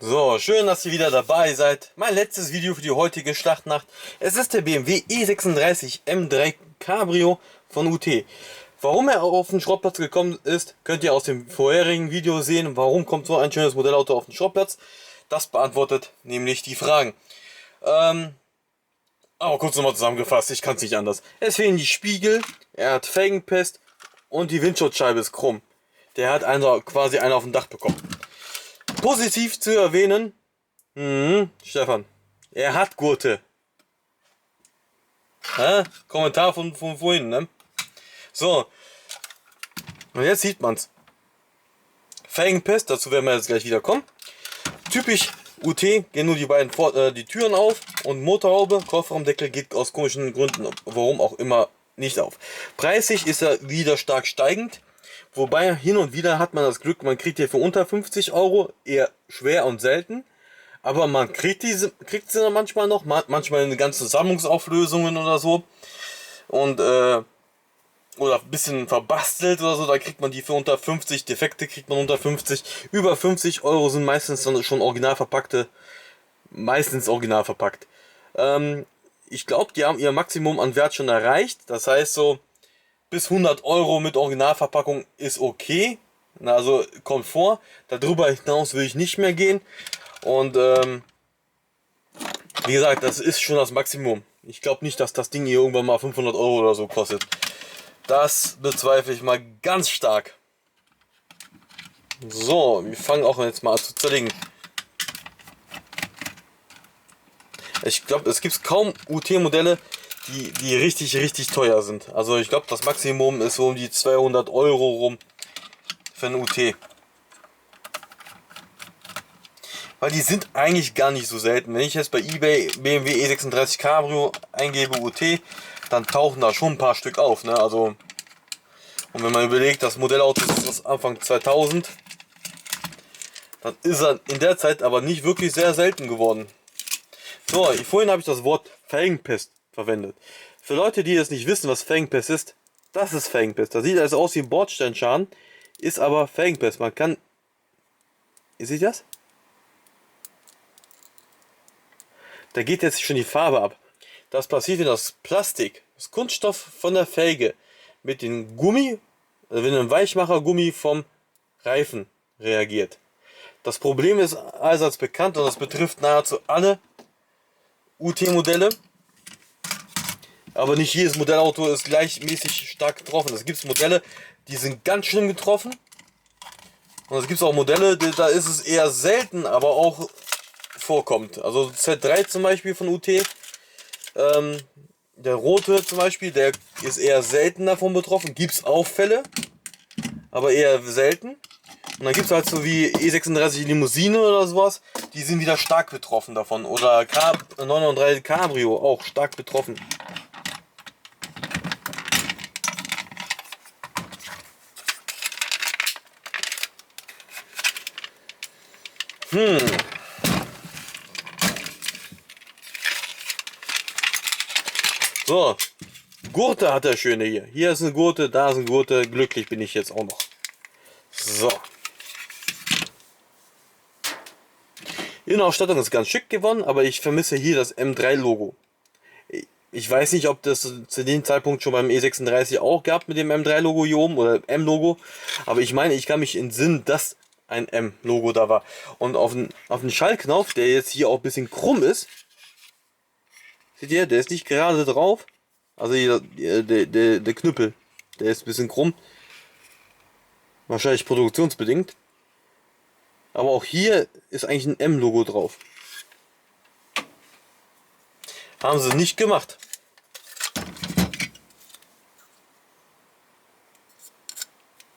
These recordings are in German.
So, schön, dass ihr wieder dabei seid. Mein letztes Video für die heutige Schlachtnacht. Es ist der BMW E36 M3 Cabrio von UT. Warum er auf den Schrottplatz gekommen ist, könnt ihr aus dem vorherigen Video sehen. Warum kommt so ein schönes Modellauto auf den Schrottplatz? Das beantwortet nämlich die Fragen. Aber kurz nochmal zusammengefasst, ich kann es nicht anders. Es fehlen die Spiegel, er hat Felgenpest und die Windschutzscheibe ist krumm. Der hat also quasi einen auf dem Dach bekommen. Positiv zu erwähnen, Stefan, er hat Gurte. Kommentar von vorhin, ne? So, und jetzt sieht man's. Felgenpest, dazu werden wir jetzt gleich wieder kommen. Typisch UT, gehen nur die beiden die Türen auf und Motorhaube, Kofferraumdeckel geht aus komischen Gründen, warum auch immer, nicht auf. Preislich ist er wieder stark steigend. Wobei hin und wieder hat man das Glück, man kriegt hier für unter 50 Euro, eher schwer und selten. Aber man kriegt sie dann manchmal noch, manchmal in ganzen Sammlungsauflösungen oder so. Und, oder ein bisschen verbastelt oder so, da kriegt man die für unter 50, Defekte kriegt man unter 50. Über 50 Euro sind meistens dann schon original verpackte, meistens original verpackt. Ich glaube, die haben ihr Maximum an Wert schon erreicht, das heißt so, bis 100 Euro mit Originalverpackung ist okay. Also kommt vor. Darüber hinaus will ich nicht mehr gehen. Und wie gesagt, das ist schon das Maximum. Ich glaube nicht, dass das Ding hier irgendwann mal 500 Euro oder so kostet. Das bezweifle ich mal ganz stark. So, wir fangen auch jetzt mal an zu zerlegen. Ich glaube, es gibt kaum UT-Modelle, die richtig teuer sind. Also ich glaube, das Maximum ist so um die 200 Euro rum für ein UT. Weil die sind eigentlich gar nicht so selten. Wenn ich jetzt bei eBay BMW E36 Cabrio eingebe UT, dann tauchen da schon ein paar Stück auf. Ne? Also, und wenn man überlegt, das Modellauto ist aus Anfang 2000, dann ist er in der Zeit aber nicht wirklich sehr selten geworden. So, vorhin habe ich das Wort Felgenpest verwendet. Für Leute, die jetzt nicht wissen, was Felgenpest ist, das ist Felgenpest. Das sieht also aus wie ein Bordsteinschaden, ist aber Felgenpest. Man kann... Ihr seht das? Da geht jetzt schon die Farbe ab. Das passiert, wenn das Plastik, das Kunststoff von der Felge mit dem Gummi, also wenn ein Weichmachergummi vom Reifen reagiert. Das Problem ist allseits bekannt und das betrifft nahezu alle UT-Modelle. Aber nicht jedes Modellauto ist gleichmäßig stark getroffen. Es gibt Modelle, die sind ganz schlimm getroffen. Und es gibt auch Modelle, da ist es eher selten, aber auch vorkommt. Also Z3 zum Beispiel von UT. Der rote zum Beispiel, der ist eher selten davon betroffen. Gibt es auch Fälle, aber eher selten. Und dann gibt es halt so wie E36 Limousine oder sowas, die sind wieder stark betroffen davon. Oder 993 Cabrio auch stark betroffen. So, Gurte hat der Schöne hier. Hier ist eine Gurte, da ist eine Gurte. Glücklich bin ich jetzt auch noch. So. Innenausstattung ist ganz schick geworden, aber ich vermisse hier das M3-Logo. Ich weiß nicht, ob das zu dem Zeitpunkt schon beim E36 auch gab mit dem M3-Logo hier oben oder M-Logo. Aber ich meine, ich kann mich entsinnen, dass ein M-Logo da war. Und auf den Schaltknopf, der jetzt hier auch ein bisschen krumm ist, seht ihr, der ist nicht gerade drauf. Also hier, der Knüppel, der ist ein bisschen krumm. Wahrscheinlich produktionsbedingt. Aber auch hier ist eigentlich ein M-Logo drauf. Haben sie nicht gemacht.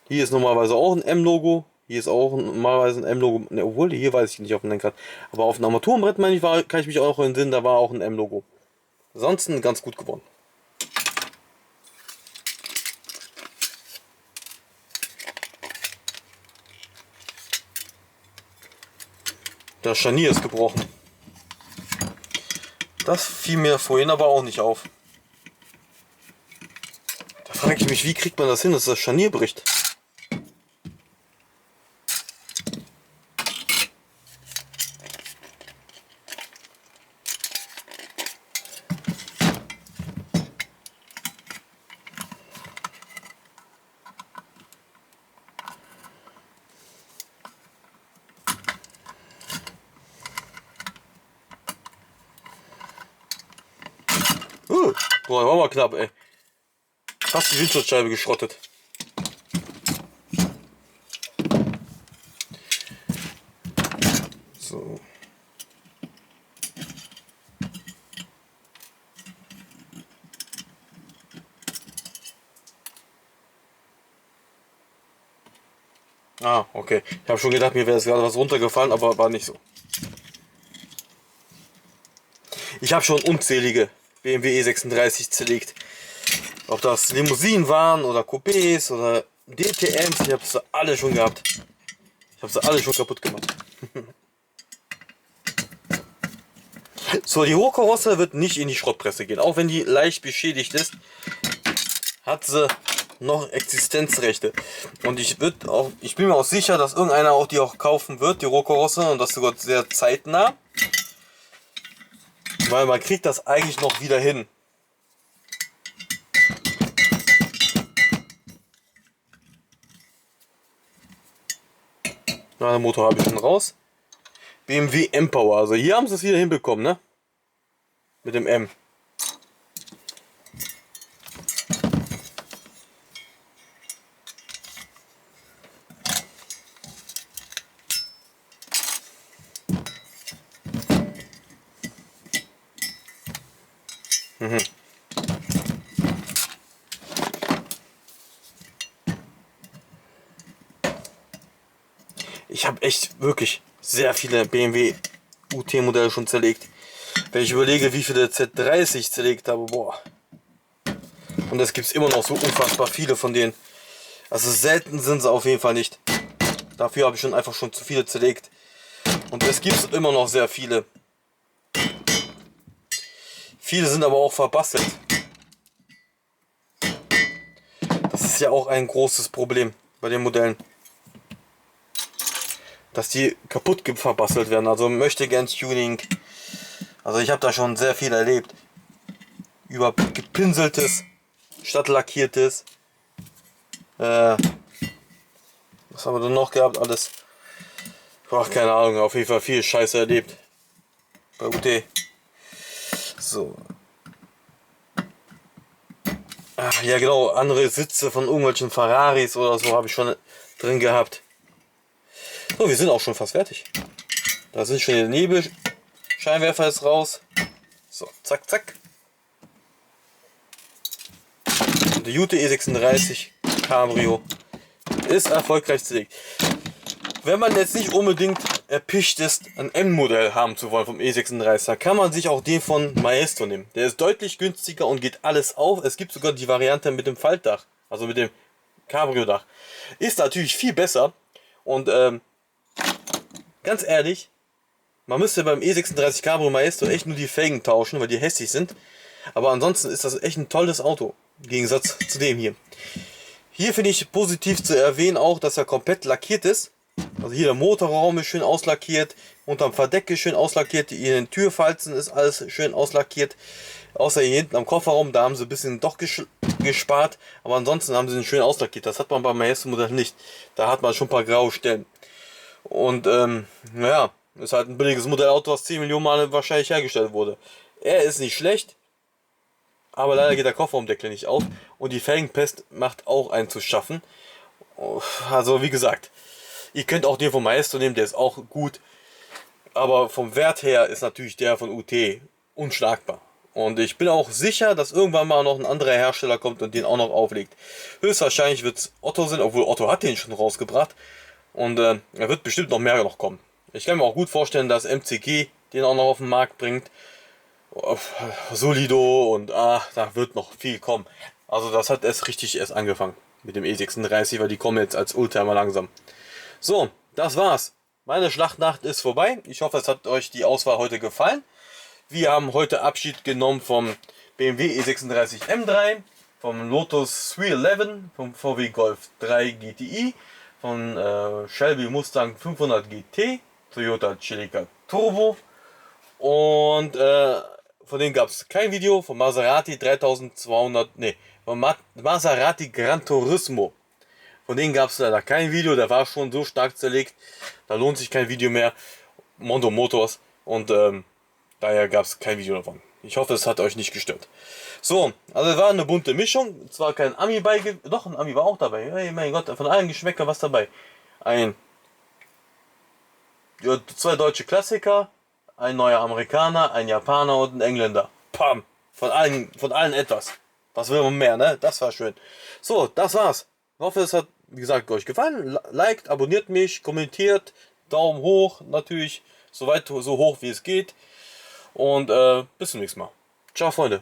Hier ist normalerweise auch ein M-Logo. Hier ist auch normalerweise ein M-Logo. Ne, obwohl, hier weiß ich nicht auf dem Lenkrad. Aber auf dem Armaturenbrett, meine ich, kann ich mich auch noch entsinnen, da war auch ein M-Logo. Ansonsten ganz gut geworden. Das Scharnier ist gebrochen. Das fiel mir vorhin aber auch nicht auf. Da frage ich mich, wie kriegt man das hin, dass das Scharnier bricht? Boah, war mal knapp, ey. Fast die Windschutzscheibe geschrottet. So. Ah, okay. Ich habe schon gedacht, mir wäre jetzt gerade was runtergefallen, aber war nicht so. Ich habe schon unzählige BMW E36 zerlegt. Ob das Limousinen waren oder Coupés oder DTMs, ich habe sie alle schon gehabt. Ich habe sie alle schon kaputt gemacht. So, die Hochkarosse wird nicht in die Schrottpresse gehen. Auch wenn die leicht beschädigt ist, hat sie noch Existenzrechte. Und ich bin mir auch sicher, dass irgendeiner auch die auch kaufen wird, die Rohkarosse, und das sogar sehr zeitnah. Weil man kriegt das eigentlich noch wieder hin. Na, den Motor habe ich schon raus. BMW M-Power, also hier haben sie es wieder hinbekommen, ne? Mit dem M. Ich habe echt wirklich sehr viele BMW UT-Modelle schon zerlegt. Wenn ich überlege, wie viele Z30 ich zerlegt habe, boah. Und es gibt immer noch so unfassbar viele von denen. Also selten sind sie auf jeden Fall nicht. Dafür habe ich schon einfach schon zu viele zerlegt. Und es gibt immer noch sehr viele. Viele sind aber auch verbastelt. Das ist ja auch ein großes Problem bei den Modellen. Dass die kaputt verbastelt werden. Also möchte gern Tuning. Also ich habe da schon sehr viel erlebt. Über gepinseltes, statt lackiertes. Was haben wir denn noch gehabt? Alles. Ach, keine Ahnung. Auf jeden Fall viel Scheiße erlebt. Bei UT. So. Ach, ja genau. Andere Sitze von irgendwelchen Ferraris oder so habe ich schon drin gehabt. So, wir sind auch schon fast fertig. Da sind schon die Nebelscheinwerfer jetzt raus. So, zack, zack. Der Jute E36 Cabrio ist erfolgreich zerlegt. Wenn man jetzt nicht unbedingt erpicht ist, ein M-Modell haben zu wollen vom E36, dann kann man sich auch den von Maestro nehmen. Der ist deutlich günstiger und geht alles auf. Es gibt sogar die Variante mit dem Faltdach, also mit dem Cabrio-Dach. Ist natürlich viel besser und ganz ehrlich, man müsste beim E36 Cabrio Maestro echt nur die Felgen tauschen, weil die hässlich sind. Aber ansonsten ist das echt ein tolles Auto, im Gegensatz zu dem hier. Hier finde ich positiv zu erwähnen auch, dass er komplett lackiert ist. Also hier der Motorraum ist schön auslackiert, unterm Verdeck ist schön auslackiert, hier in den Türfalzen ist alles schön auslackiert. Außer hier hinten am Kofferraum, da haben sie ein bisschen doch gespart, aber ansonsten haben sie ihn schön auslackiert. Das hat man beim Maestro Modell nicht. Da hat man schon ein paar graue Stellen. Und naja, ist halt ein billiges Modellauto, was 10 Millionen Mal wahrscheinlich hergestellt wurde. Er ist nicht schlecht, aber leider geht der Kofferraumdeckel nicht auf und die Felgenpest macht auch einen zu schaffen. Also wie gesagt, ihr könnt auch den vom Maestro nehmen, der ist auch gut, aber vom Wert her ist natürlich der von UT unschlagbar. Und ich bin auch sicher, dass irgendwann mal noch ein anderer Hersteller kommt und den auch noch auflegt. Höchstwahrscheinlich wird es Otto sein, obwohl Otto hat den schon rausgebracht. Und er wird bestimmt noch mehr noch kommen. Ich kann mir auch gut vorstellen, dass MCG den auch noch auf den Markt bringt. Solido und da wird noch viel kommen. Also das hat erst angefangen mit dem E36, weil die kommen jetzt als Oldtimer langsam. So, das war's. Meine Schlachtnacht ist vorbei. Ich hoffe, es hat euch die Auswahl heute gefallen. Wir haben heute Abschied genommen vom BMW E36 M3, vom Lotus 311, vom VW Golf 3 GTI, von Shelby Mustang 500 GT, Toyota Celica Turbo und von denen gab es kein Video. Von Maserati 3200, nee, von Maserati Gran Turismo. Von denen gab es leider kein Video, der war schon so stark zerlegt, da lohnt sich kein Video mehr. Mondo Motors und daher gab es kein Video davon. Ich hoffe, es hat euch nicht gestört. So, also war eine bunte Mischung. Zwar kein Ami bei, doch ein Ami war auch dabei. Hey, mein Gott, von allen Geschmäckern was dabei. Ja, 2 deutsche Klassiker, ein neuer Amerikaner, ein Japaner und ein Engländer. Pam! Von allen etwas. Was will man mehr, ne? Das war schön. So, das war's. Ich hoffe, es hat, wie gesagt, euch gefallen. Liked, abonniert mich, kommentiert, Daumen hoch, natürlich, so weit, so hoch wie es geht. Und bis zum nächsten Mal. Ciao, Freunde.